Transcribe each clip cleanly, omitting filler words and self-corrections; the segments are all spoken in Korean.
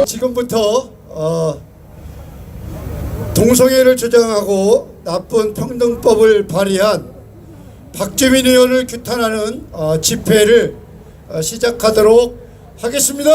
지금부터 동성애를 주장하고 나쁜 평등법을 발의한 박주민 의원을 규탄하는 집회를 시작하도록 하겠습니다.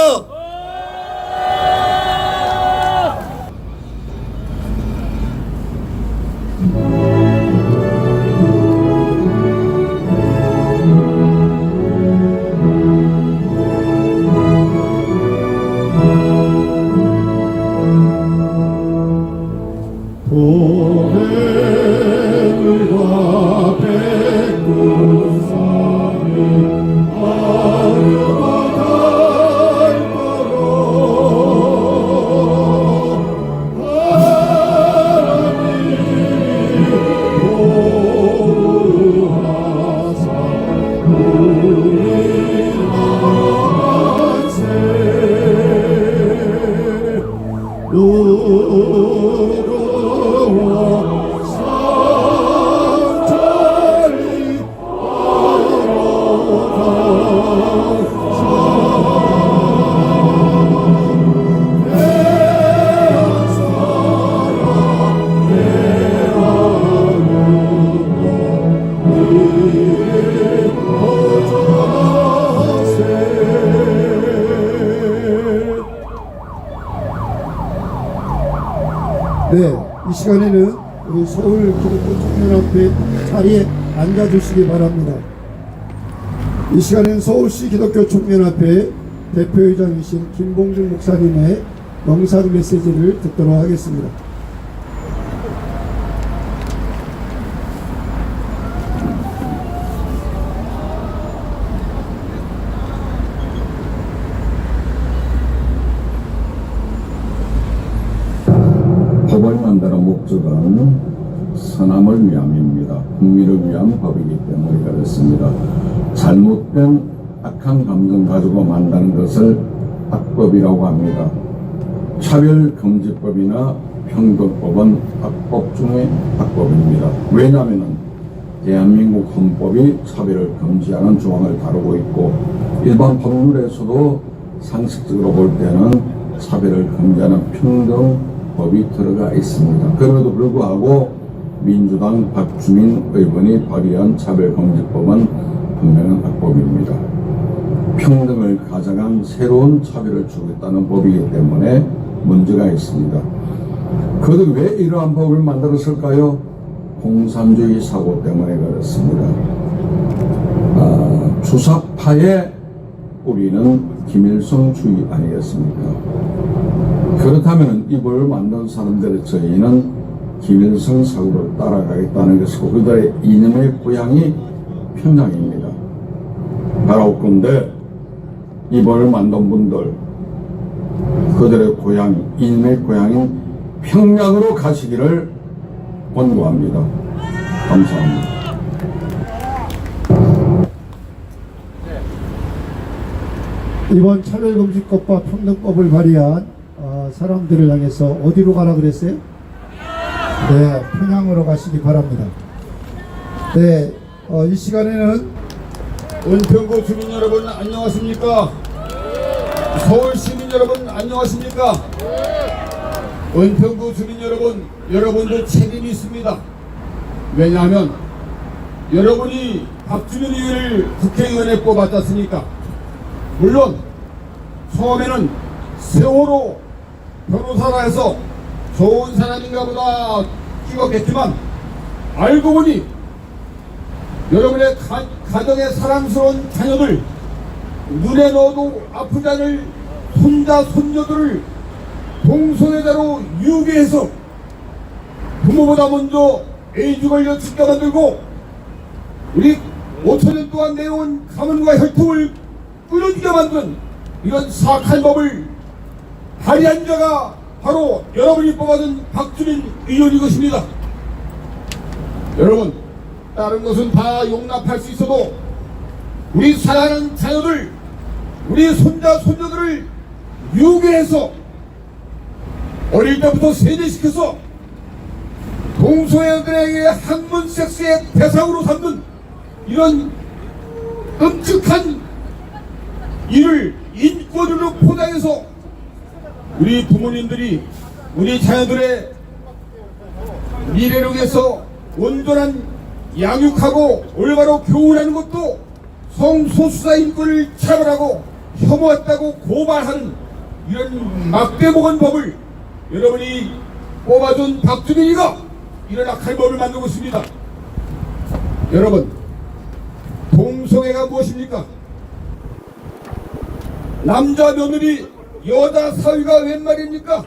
보배물과 백두산이 아르고 닳도록 하나님이 보호하사 우리 만세 네, 이 시간에는 우리 서울 기독교 청년협회 자리에 앉아주시기 바랍니다. 이 시간에는 서울시 기독교 청년협회 대표회장이신 김봉준 목사님의 영상 메시지를 듣도록 하겠습니다. 법을 만드는 목적은 선함을 위함입니다. 국민을 위한 법이기 때문에 그렇습니다. 잘못된 악한 감정 가지고 만드는 것을 악법이라고 합니다. 차별금지법이나 평등법은 악법 중의 악법입니다. 왜냐하면 대한민국 헌법이 차별을 금지하는 조항을 다루고 있고 일반 법률에서도 상식적으로 볼 때는 차별을 금지하는 평등법이 들어가 있습니다. 그럼에도 불구하고 민주당 박주민 의원이 발의한 차별금지법은 분명한 악법입니다. 평등을 가져간 새로운 차별을 주겠다는 법이기 때문에 문제가 있습니다. 그런데 왜 이러한 법을 만들었을까요? 공산주의 사고 때문에 그렇습니다. 주사파의 뿌리는 김일성주의 아니겠습니까? 그렇다면 이 법을 만든 사람들의 저희는 김일성 사고를 따라가겠다는 것이고 그들의 이념의 고향이 평양입니다. 바라옵건대 이 법을 만든 분들 그들의 고향, 이념의 고향인 평양으로 가시기를 권고합니다. 감사합니다. 이번 차별금지법과 평등법을 발의한 사람들을 향해서 어디로 가라 그랬어요? 네, 평양으로 가시기 바랍니다. 네, 이 시간에는 은평구 주민 여러분 안녕하십니까? 서울 시민 여러분 안녕하십니까? 은평구 주민 여러분, 여러분도 책임이 있습니다. 왜냐하면 여러분이 박주민 의원을 국회의원에 뽑았지 않습니까? 물론 처음에는 세월호 변호사라 해서 좋은 사람인가 보다 찍었겠지만 알고 보니 여러분의 가정의 사랑스러운 자녀들, 눈에 넣어도 아프지 않을 손자 손녀들을 동성애자로 유괴해서 부모보다 먼저 에이즈 걸려 죽게 만들고 우리 5천년 동안 내려온 가문과 혈통을 끊어지게 만든 이런 사악한 법을 발의한 자가 바로 여러분이 뽑아준 박주민 의원이 것입니다. 여러분, 다른 것은 다 용납할 수 있어도 우리 사랑하는 자녀들, 우리 손자 손녀들을 유괴해서 어릴 때부터 세뇌시켜서 동성애들에게 학문 섹스의 대상으로 삼는 이런 끔찍한 일을 인권으로 포장해서 우리 부모님들이 우리 자녀들의 미래를 위해서 온전한 양육하고 올바로 교훈하는 것도 성소수자 인권을 차별하고 혐오했다고 고발하는 이런 막대먹은 법을 여러분이 뽑아준 박주민이가 이런 악한 법을 만들고 있습니다. 여러분, 동성애가 무엇입니까? 남자 며느리 여자 사위가 웬 말입니까?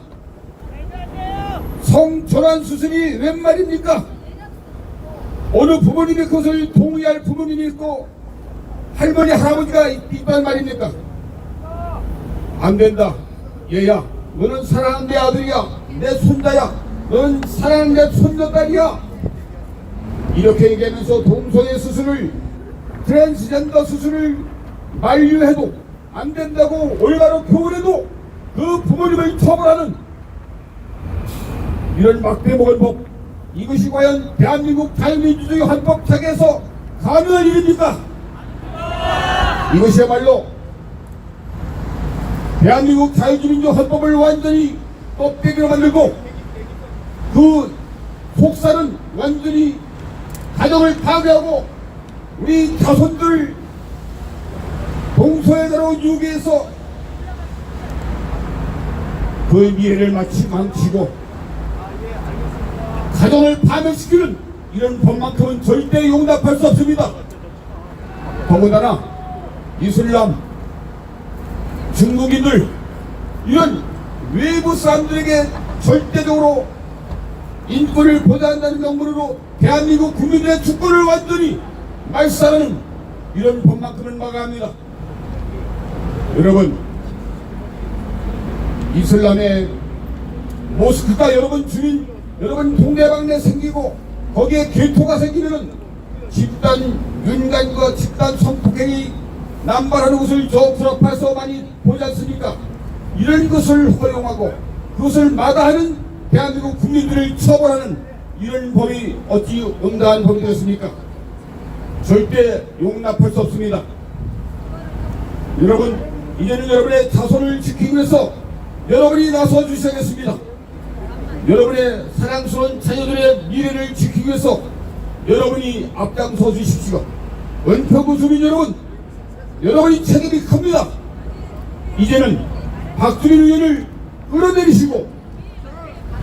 성전환 수술이 웬 말입니까? 어느 부모님이 그것을 동의할 부모님이 있고 할머니 할아버지가 있단 말입니까? 안 된다. 얘야, 너는 사랑하는 내 아들이야, 내 손자야, 너는 사랑하는 내 손녀딸이야. 이렇게 얘기하면서 동성애 수술을, 트랜스젠더 수술을 만류해도 안 된다고 올바로 교훈해도 그 부모님을 처벌하는 이런 막대먹은 법, 이것이 과연 대한민국 자유민주주의 헌법 체계에서 가능한 일입니까? 이것이야말로 대한민국 자유민주주의 헌법을 완전히 껍데기로 만들고 그 속사는 완전히 가정을 파괴하고 우리 자손들 동성애자로 유기해서 그 미래를 마치 망치고 가정을 파멸시키는 이런 법만큼은 절대 용납할 수 없습니다. 더군다나 이슬람, 중국인들 이런 외부 사람들에게 절대적으로 인권을 보장한다는 명분으로 대한민국 국민들의 주권을 완전히 말살하는 이런 법만큼은 막아야 합니다. 여러분, 이슬람의 모스크가 여러분 주민, 여러분 동네방네 생기고 거기에 개토가 생기면은 집단 윤간과 집단 성폭행이 남발하는 것을 저 불합화에서 많이 보지 않습니까? 이런 것을 허용하고 그것을 마다하는 대한민국 국민들을 처벌하는 이런 법이 어찌 응당한 법이 되었습니까? 절대 용납할 수 없습니다. 여러분, 이제는 여러분의 자손을 지키기 위해서 여러분이 나서 주셔야겠습니다. 여러분의 사랑스러운 자녀들의 미래를 지키기 위해서 여러분이 앞장서 주십시오. 은평구 주민 여러분, 여러분이 책임이 큽니다. 이제는 박주민 의원을 끌어내리시고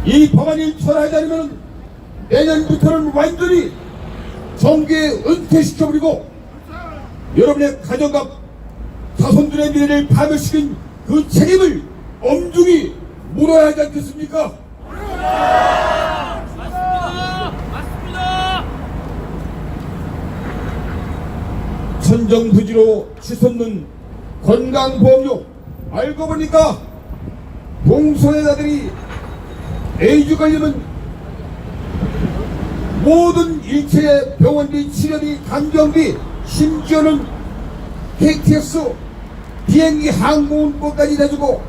이 법안이 철회하지 않으면 내년부터는 완전히 정계에 은퇴시켜버리고 여러분의 가정과 자손들의 미래를 파멸시킨 그 책임을 엄중히 물어야 하지 않겠습니까? 맞습니다. 천정부지로 치솟는 건강보험료, 알고 보니까 동성애자들이 에이즈 걸리면 모든 일체의 병원비, 치료비, 간병비, 심지어는 KTX, 비행기 항공권까지 내주고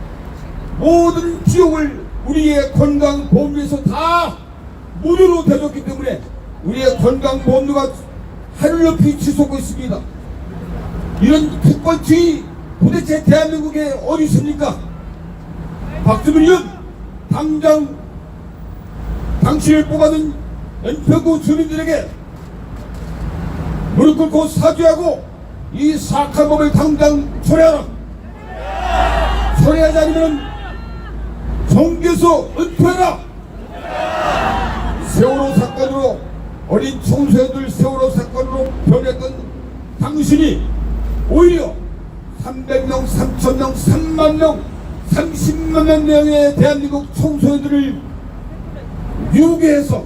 모든 비용을 우리의 건강보험료에서 다 무료로 대줬기 때문에 우리의 건강보험료가 하늘 높이 치솟고 있습니다. 이런 특권주의 도대체 대한민국에 어디 있습니까? 박주민 의원, 당장 당신을 뽑아둔 은평구 주민들에게 무릎 꿇고 사죄하고 이 사악한 법을 당장 철회하라. 철회하지 않으면 정계에서 은퇴하라. 세월호 사건으로 어린 청소년들 세월호 사건으로 변했던 당신이 오히려 300명, 3,000명, 3만 명, 30만 명의 대한민국 청소년들을 유괴해서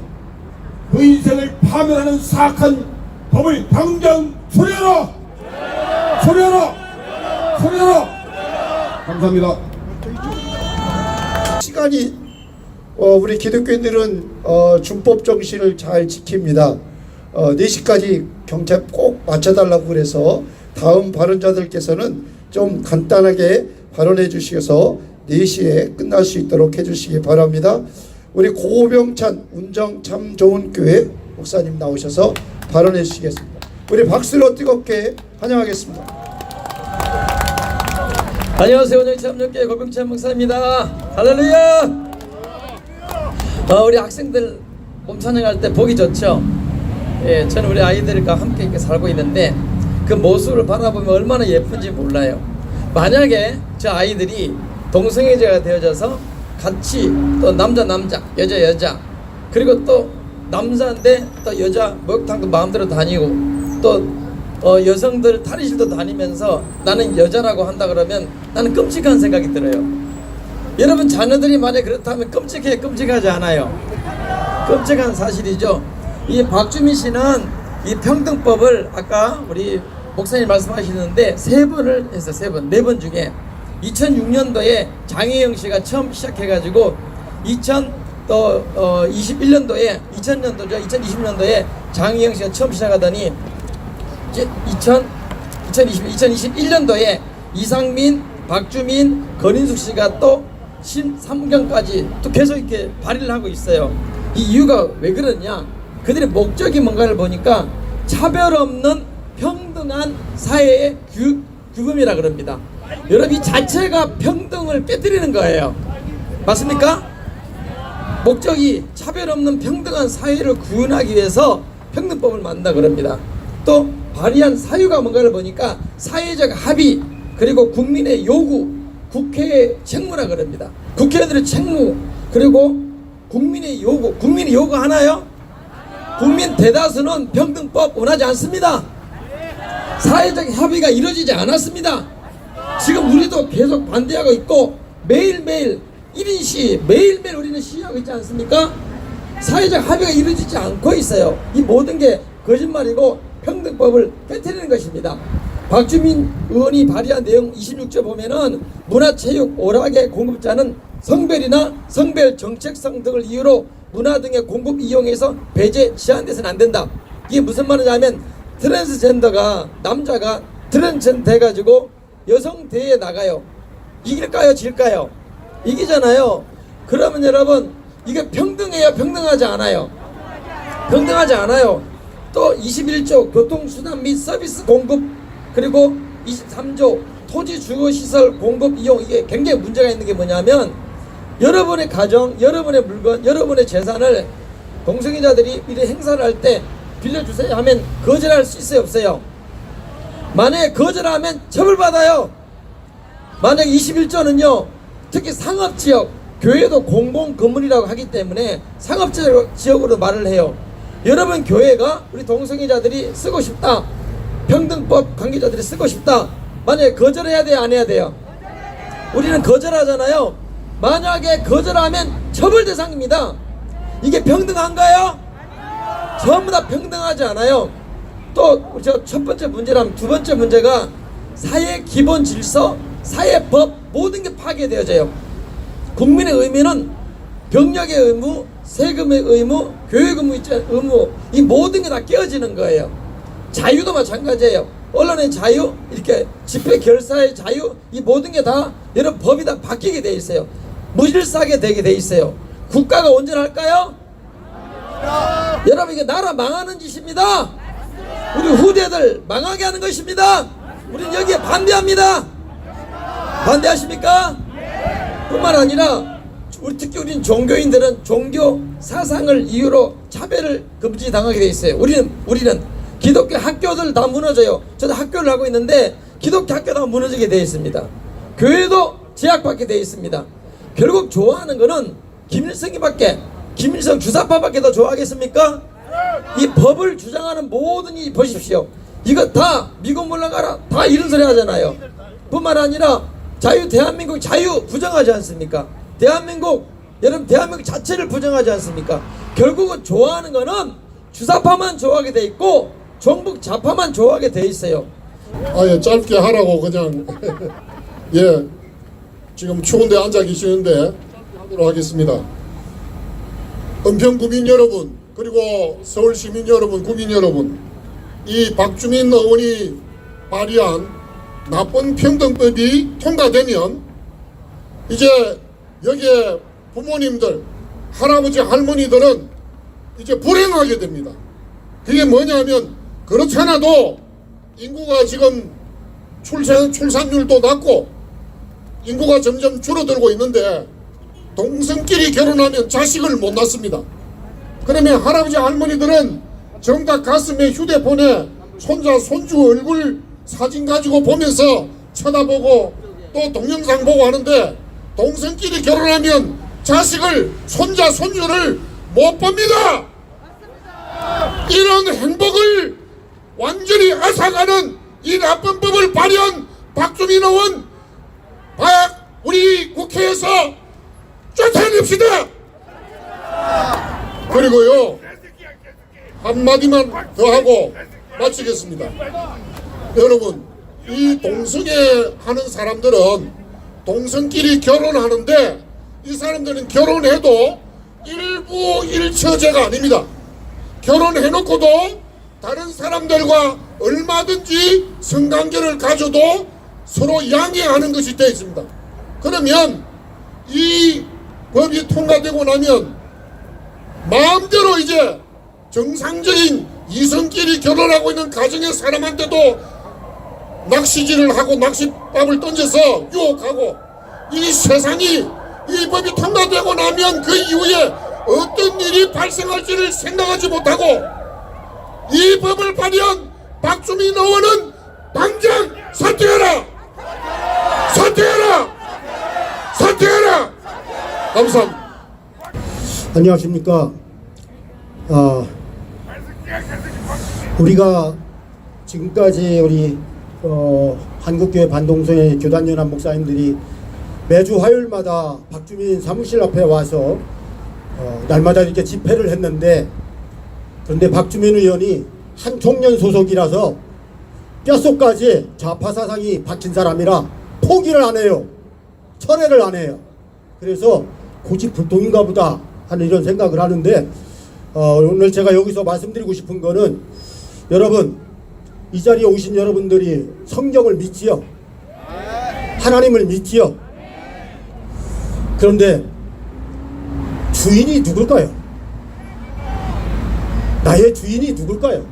그 인생을 파멸하는 사악한 법을 당장 처리하라! 처리하라! 처리하라! 감사합니다. 시간이 우리 기독교인들은 준법 정신을 잘 지킵니다. 4시까지 경찰 꼭 맞춰달라고 그래서 다음 발언자들께서는 좀 간단하게 발언해 주셔서 4시에 끝날 수 있도록 해주시기 바랍니다. 우리 고병찬 운정 참 좋은 교회 목사님 나오셔서 발언해 주시겠습니다. 우리 박수로 뜨겁게 환영하겠습니다. 안녕하세요. 운정 참 좋은 교회 고병찬 목사입니다. 할렐루야. 우리 학생들 몸 찬양할 때 보기 좋죠. 예, 저는 우리 아이들과 함께 이렇게 살고 있는데 그 모습을 바라보면 얼마나 예쁜지 몰라요. 만약에 저 아이들이 동성애자가 되어져서 같이 또 남자 여자 그리고 또 남자인데 또 여자 목욕탕도 마음대로 다니고 또 여성들 탈의실도 다니면서 나는 여자라고 한다 그러면 나는 끔찍한 생각이 들어요. 여러분 자녀들이 만약 그렇다면 끔찍하지 않아요. 끔찍한 사실이죠. 이 박주민 씨는 이 평등법을 아까 우리 목사님 말씀하시는데 3번을 했어요. 3번, 4번 중에 2006년도에 장혜영 씨가 처음 시작해가지고 2021년도에 2020년도에 장혜영 씨가 처음 시작하더니 이제 2021년도에 이상민, 박주민, 권인숙 씨가 또 신삼경까지 또 계속 이렇게 발의를 하고 있어요. 이 이유가 왜 그러냐? 그들의 목적이 뭔가를 보니까 차별 없는 평등한 사회의 규범이라 그럽니다. 여러분 이 자체가 평등을 깨뜨리는 거예요. 맞습니까? 목적이 차별 없는 평등한 사회를 구현하기 위해서 평등법을 만든다 그럽니다. 또 발의한 사유가 뭔가를 보니까 사회적 합의 그리고 국민의 요구, 국회의 책무라 그럽니다. 국회의원들의 책무 그리고 국민의 요구 하나요? 국민 대다수는 평등법 원하지 않습니다. 사회적 협의가 이루어지지 않았습니다. 지금 우리도 계속 반대하고 있고 매일매일 1인 시위 매일매일 우리는 시위하고 있지 않습니까? 사회적 합의가 이루어지지 않고 있어요. 이 모든 게 거짓말이고 평등법을 깨트리는 것입니다. 박주민 의원이 발의한 내용 26조 보면은 문화체육 오락의 공급자는 성별이나 성별 정체성 등을 이유로 문화 등의 공급 이용에서 배제 제한돼서는 안 된다. 이게 무슨 말이냐면 트랜스젠더가 남자가 트랜스젠더 돼가지고 여성 대회에 나가요. 이길까요? 질까요? 이기잖아요. 그러면 여러분 이게 평등해요? 평등하지 않아요? 평등하지 않아요. 또 21조 교통수단 및 서비스 공급 그리고 23조 토지 주거시설 공급 이용 이게 굉장히 문제가 있는 게 뭐냐면 여러분의 가정, 여러분의 물건, 여러분의 재산을 동성애자들이 이런 행사를 할 때 빌려주세요 하면 거절할 수 있어요? 없어요? 만약에 거절하면 처벌받아요. 만약 21조는요 특히 상업지역 교회도 공공건물이라고 하기 때문에 상업지역으로 말을 해요. 여러분 교회가 우리 동성애자들이 쓰고 싶다 평등법 관계자들이 쓰고 싶다 만약에 거절해야 돼요? 안 해야 돼요? 우리는 거절하잖아요. 만약에 거절하면 처벌 대상입니다. 이게 평등한가요? 전부 다 평등하지 않아요. 또 저 첫 번째 문제라면 두 번째 문제가 사회 기본 질서, 사회법 모든 게 파괴되어져요. 국민의 의무는 병력의 의무, 세금의 의무, 교육 의무 이 모든 게 다 깨어지는 거예요. 자유도 마찬가지예요. 언론의 자유, 이렇게 집회 결사의 자유 이 모든 게 다 여러분 법이 다 바뀌게 돼 있어요. 무질서하게 되게 돼 있어요. 국가가 온전할까요? 여러분 이게 나라 망하는 짓입니다. 우리 후대들 망하게 하는 것입니다. 우리는 여기에 반대합니다. 반대하십니까? 뿐만 아니라 특히 우리는 종교인들은 종교 사상을 이유로 차별을 금지당하게 돼 있어요. 우리는 기독교 학교들 다 무너져요. 저도 학교를 하고 있는데 기독교 학교 다 무너지게 돼 있습니다. 교회도 제약받게 돼 있습니다. 결국 좋아하는 거는 김일성 주사파밖에 더 좋아하겠습니까? 이 법을 주장하는 모든 이 보십시오. 이거 다 미국 물러가라 다 이런 소리 하잖아요. 뿐만 아니라 대한민국 자유 부정하지 않습니까? 여러분 대한민국 자체를 부정하지 않습니까? 결국은 좋아하는 거는 주사파만 좋아하게 돼 있고 종북 좌파만 좋아하게 돼 있어요. 아예 짧게 하라고 그냥 예 지금 추운데 앉아 계시는데 하도록 하겠습니다. 은평 구민 여러분 그리고 서울 시민 여러분 국민 여러분 이 박주민 의원이 발의한 나쁜 평등법이 통과되면 이제 여기에 부모님들 할아버지 할머니들은 이제 불행하게 됩니다. 그게 뭐냐면 그렇지 않아도 인구가 지금 출산율도 낮고 인구가 점점 줄어들고 있는데 동성끼리 결혼하면 자식을 못 낳습니다. 그러면 할아버지 할머니들은 정작 가슴에 휴대폰에 손자 손주 얼굴 사진 가지고 보면서 쳐다보고 또 동영상 보고 하는데 동성끼리 결혼하면 자식을 손자 손주를 못 봅니다. 이런 행복을 완전히 앗아가는 이 나쁜 법을 발의한 박주민 의원 우리 국회에서 쫓아냅시다. 그리고요 한마디만 더 하고 마치겠습니다. 여러분, 이 동성애 하는 사람들은 동성끼리 결혼하는데 이 사람들은 결혼해도 일부 일처제가 아닙니다. 결혼해놓고도 다른 사람들과 얼마든지 성관계를 가져도 서로 양해하는 것이 되어 있습니다. 그러면 이 법이 통과되고 나면 마음대로 이제 정상적인 이성끼리 결혼하고 있는 가정의 사람한테도 낚시질을 하고 낚싯밥을 던져서 유혹하고 이 세상이 이 법이 통과되고 나면 그 이후에 어떤 일이 발생할지를 생각하지 못하고 이 법을 발의한 박주민 의원은 당장 사퇴해라! 사퇴해라! 사퇴해라! 감사합니다. 안녕하십니까. 우리가 지금까지 우리 한국교회 반동성애 교단연합 목사님들이 매주 화요일마다 박주민 사무실 앞에 와서 날마다 이렇게 집회를 했는데, 그런데 박주민 의원이 한 총련 소속이라서 뼛속까지 좌파 사상이 박힌 사람이라 포기를 안 해요. 철회를 안 해요. 그래서 고집불통인가 보다 하는 이런 생각을 하는데, 오늘 제가 여기서 말씀드리고 싶은 거는, 여러분 이 자리에 오신 여러분들이 성경을 믿지요? 하나님을 믿지요? 그런데 주인이 누굴까요? 나의 주인이 누굴까요?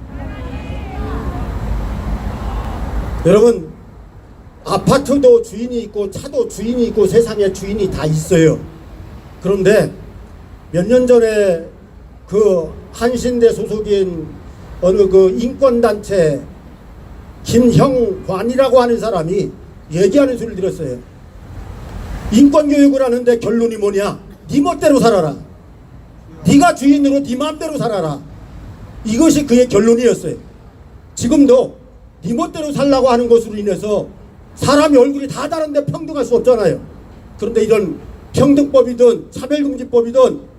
여러분, 아파트도 주인이 있고 차도 주인이 있고 세상에 주인이 다 있어요. 그런데 몇 년 전에 그 한신대 소속인 어느 그 인권단체 김형관이라고 하는 사람이 얘기하는 소리를 들었어요. 인권교육을 하는데 결론이 뭐냐? 네 멋대로 살아라. 네가 주인으로 네 마음대로 살아라. 이것이 그의 결론이었어요. 지금도 네 멋대로 살라고 하는 것으로 인해서 사람이 얼굴이 다 다른데 평등할 수 없잖아요. 그런데 이런 평등법이든 차별금지법이든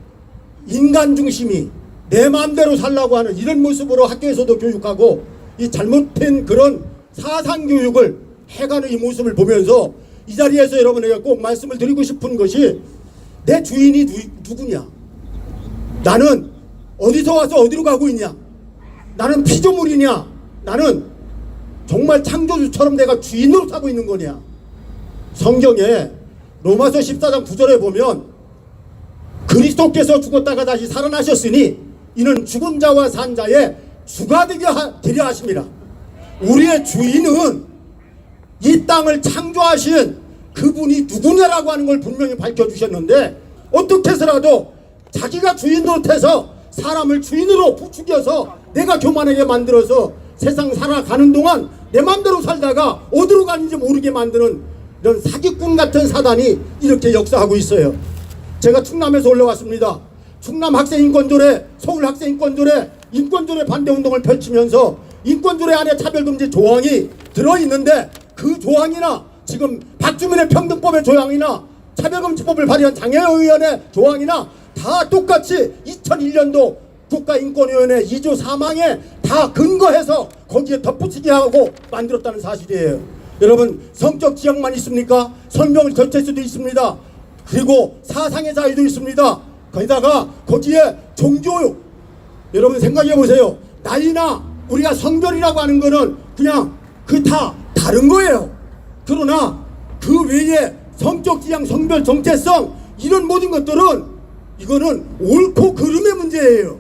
인간 중심이 내 마음대로 살라고 하는 이런 모습으로 학교에서도 교육하고 이 잘못된 그런 사상교육을 해가는 이 모습을 보면서 이 자리에서 여러분에게 꼭 말씀을 드리고 싶은 것이, 내 주인이 누구냐? 나는 어디서 와서 어디로 가고 있냐? 나는 피조물이냐? 나는 정말 창조주처럼 내가 주인으로 사고 있는 거냐? 성경에 로마서 14장 9절에 보면 그리스도께서 죽었다가 다시 살아나셨으니 이는 죽은 자와 산 자의 주가 되려 하십니다. 우리의 주인은 이 땅을 창조하신 그분이 누구냐라고 하는 걸 분명히 밝혀주셨는데, 어떻게 해서라도 자기가 주인으로 해서 사람을 주인으로 부추겨서 내가 교만하게 만들어서 세상 살아가는 동안 내 마음대로 살다가 어디로 가는지 모르게 만드는 이런 사기꾼 같은 사단이 이렇게 역사하고 있어요. 제가 충남에서 올라왔습니다. 충남 학생인권조례, 서울 학생인권조례, 인권조례 반대운동을 펼치면서 인권조례 안에 차별금지 조항이 들어있는데, 그 조항이나 지금 박주민의 평등법의 조항이나 차별금지법을 발의한 장애의원의 조항이나 다 똑같이 2001년도 국가인권위원회 2조 3항에 다 근거해서 거기에 덧붙이게 하고 만들었다는 사실이에요. 여러분, 성적 지향만 있습니까? 성명을 거칠 수도 있습니다. 그리고 사상의 자유도 있습니다. 거기다가 거기에 종교, 여러분 생각해 보세요. 나이나 우리가 성별이라고 하는 거는 그냥 그 다 다른 거예요. 그러나 그 외에 성적 지향, 성별 정체성, 이런 모든 것들은 이거는 옳고 그름의 문제예요.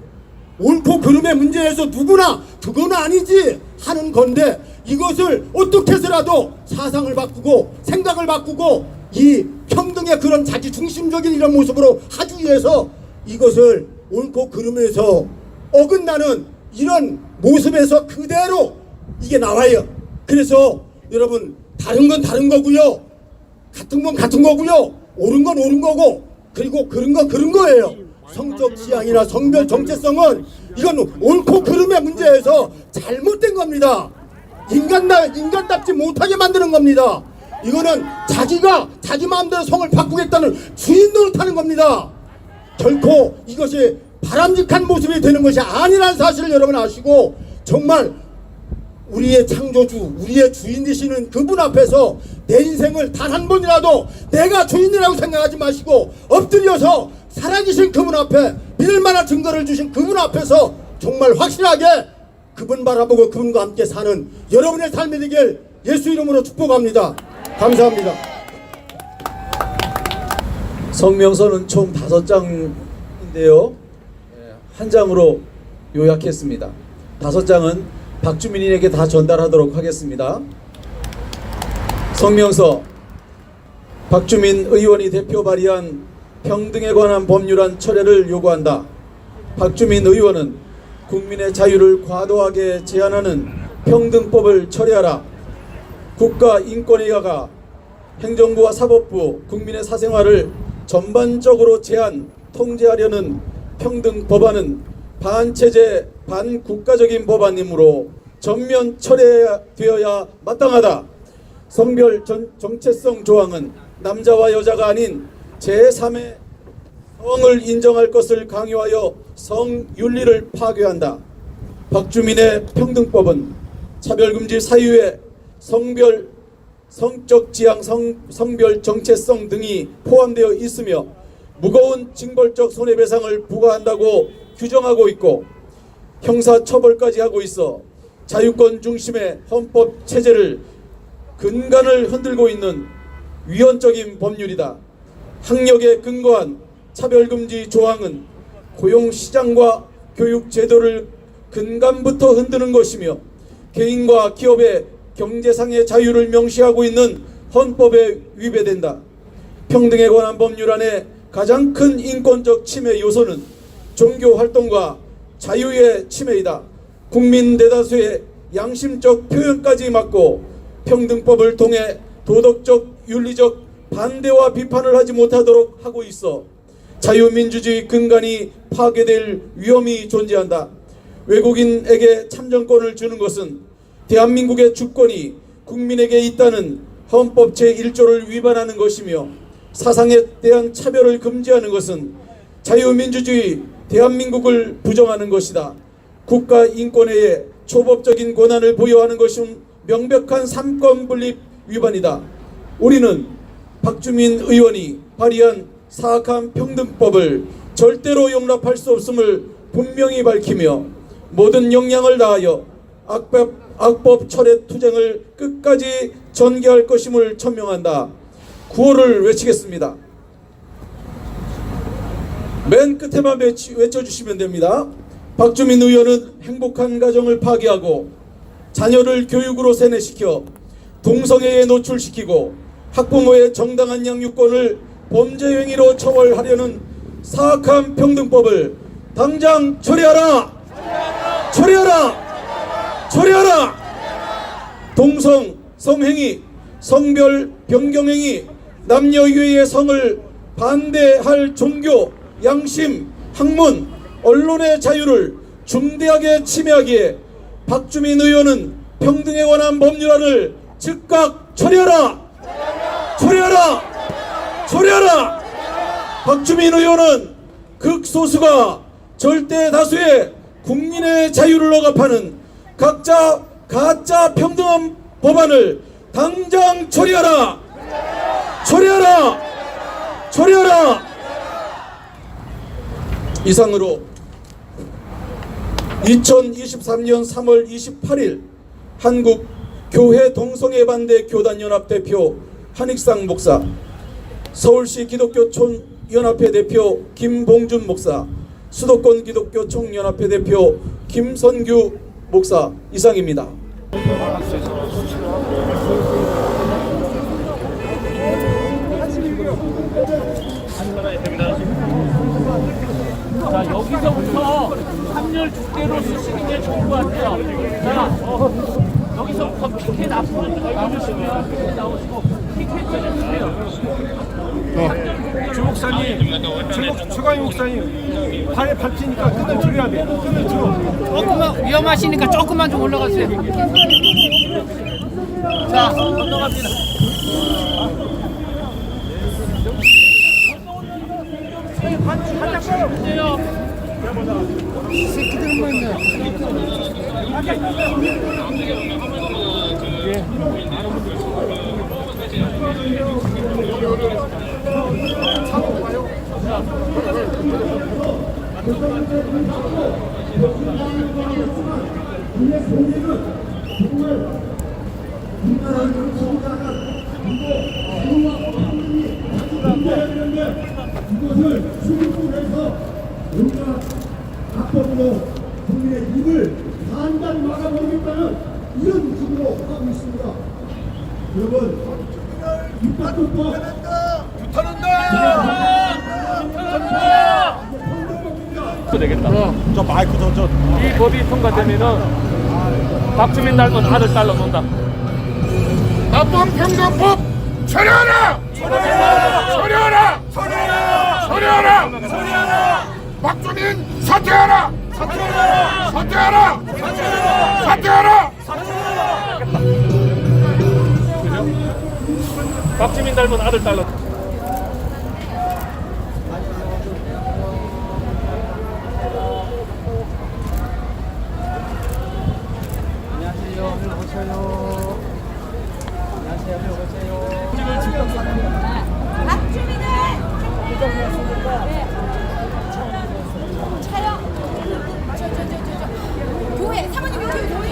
옳고 그름의 문제에서 누구나 그건 아니지 하는 건데, 이것을 어떻게 해서라도 사상을 바꾸고 생각을 바꾸고 이 평등의 그런 자기중심적인 이런 모습으로 하기 위해서 이것을 옳고 그름에서 어긋나는 이런 모습에서 그대로 이게 나와요. 그래서 여러분, 다른 건 다른 거고요, 같은 건 같은 거고요, 옳은 건 옳은 거고, 그리고 그런 건 그런 거예요. 성적 지향이나 성별 정체성은 이건 옳고 그름의 문제에서 잘못된 겁니다. 인간답지 못하게 만드는 겁니다. 이거는 자기가 자기 마음대로 성을 바꾸겠다는 주인 노릇하는 겁니다. 결코 이것이 바람직한 모습이 되는 것이 아니라는 사실을 여러분 아시고, 정말 우리의 창조주, 우리의 주인 되시는 그분 앞에서 내 인생을 단 한 번이라도 내가 주인이라고 생각하지 마시고 엎드려서 살아계신 그분 앞에 믿을 만한 증거를 주신 그분 앞에서 정말 확실하게 그분 바라보고 그분과 함께 사는 여러분의 삶이 되길 예수 이름으로 축복합니다. 감사합니다. 성명서는 총 5장인데요. 한 장으로 요약했습니다. 5장은 박주민에게 다 전달하도록 하겠습니다. 성명서, 박주민 의원이 대표 발의한 평등에 관한 법률안 철회를 요구한다. 박주민 의원은 국민의 자유를 과도하게 제한하는 평등법을 철회하라. 국가인권위가 행정부와 사법부, 국민의 사생활을 전반적으로 제한, 통제하려는 평등 법안은 반체제, 반국가적인 법안이므로 전면 철회되어야 마땅하다. 성별 정체성 조항은 남자와 여자가 아닌 제3의 성을 인정할 것을 강요하여 성윤리를 파괴한다. 박주민의 평등법은 차별금지 사유에 성별, 성적 지향, 성별 정체성 등이 포함되어 있으며 무거운 징벌적 손해배상을 부과한다고 규정하고 있고 형사처벌까지 하고 있어 자유권 중심의 헌법 체제를 근간을 흔들고 있는 위헌적인 법률이다. 학력에 근거한 차별금지 조항은 고용시장과 교육제도를 근간부터 흔드는 것이며 개인과 기업의 경제상의 자유를 명시하고 있는 헌법에 위배된다. 평등에 관한 법률안의 가장 큰 인권적 침해 요소는 종교활동과 자유의 침해이다. 국민 대다수의 양심적 표현까지 막고 평등법을 통해 도덕적, 윤리적 반대와 비판을 하지 못하도록 하고 있어 자유민주주의 근간이 파괴될 위험이 존재한다. 외국인에게 참정권을 주는 것은 대한민국의 주권이 국민에게 있다는 헌법 제1조를 위반하는 것이며 사상에 대한 차별을 금지하는 것은 자유민주주의 대한민국을 부정하는 것이다. 국가인권회의 초법적인 권한을 보유하는 것은 명백한 삼권분립 위반이다. 우리는 박주민 의원이 발의한 사악한 평등법을 절대로 용납할 수 없음을 분명히 밝히며 모든 역량을 다하여 악법 철회 투쟁을 끝까지 전개할 것임을 천명한다. 구호를 외치겠습니다. 맨 끝에만 외쳐주시면 됩니다. 박주민 의원은 행복한 가정을 파괴하고 자녀를 교육으로 세뇌시켜 동성애에 노출시키고 학부모의 정당한 양육권을 범죄 행위로 처벌하려는 사악한 평등법을 당장 처리하라! 처리하라! 처리하라! 동성, 성행위, 성별 변경행위, 남녀유해의 성을 반대할 종교, 양심, 학문, 언론의 자유를 중대하게 침해하기에 박주민 의원은 평등에 관한 법률안을 즉각 처리하라! 처리하라! 처리하라! 박주민 의원은 극소수가 절대 다수의 국민의 자유를 억압하는 가짜 평등한 법안을 당장 처리하라! 처리하라! 처리하라! 이상으로 2023년 3월 28일 한국 교회 동성애 반대 교단연합 대표 한익상 목사, 서울시 기독교촌 연합회 대표 김봉준 목사, 수도권 기독교 총연합회 대표 김선규 목사 이상입니다. 자, 여기서부터 합렬 두께로 쓰시는 게 좋은 것 같아요. 자, 여기서부터 피켓 앞으로 나오시고요. 피켓 나오시고 피켓 전해주세요. 주 목사님, 최광희 목사님 발에 밟히니까 끈을 들여야 돼. 끈을 들어. 조금만 위험하시니까 조금만 좀 올라가세요. 자, 건너갑니다. 이것을 수립해서 우리가 합법으로 국민의 입을 단단히 막아버리겠다는 이런 식으로 하고 있습니다. 여러분, 입법부터 이 법이 통과되면은 박주민 닮은 아들 딸로 논다. 나쁜 평등법 처리하라! 처리하라! 처리하라! 박주민 사퇴하라! 사퇴하라! 박주민 닮은 아들 딸로. 박주민은 촬영 교회 사모님 교회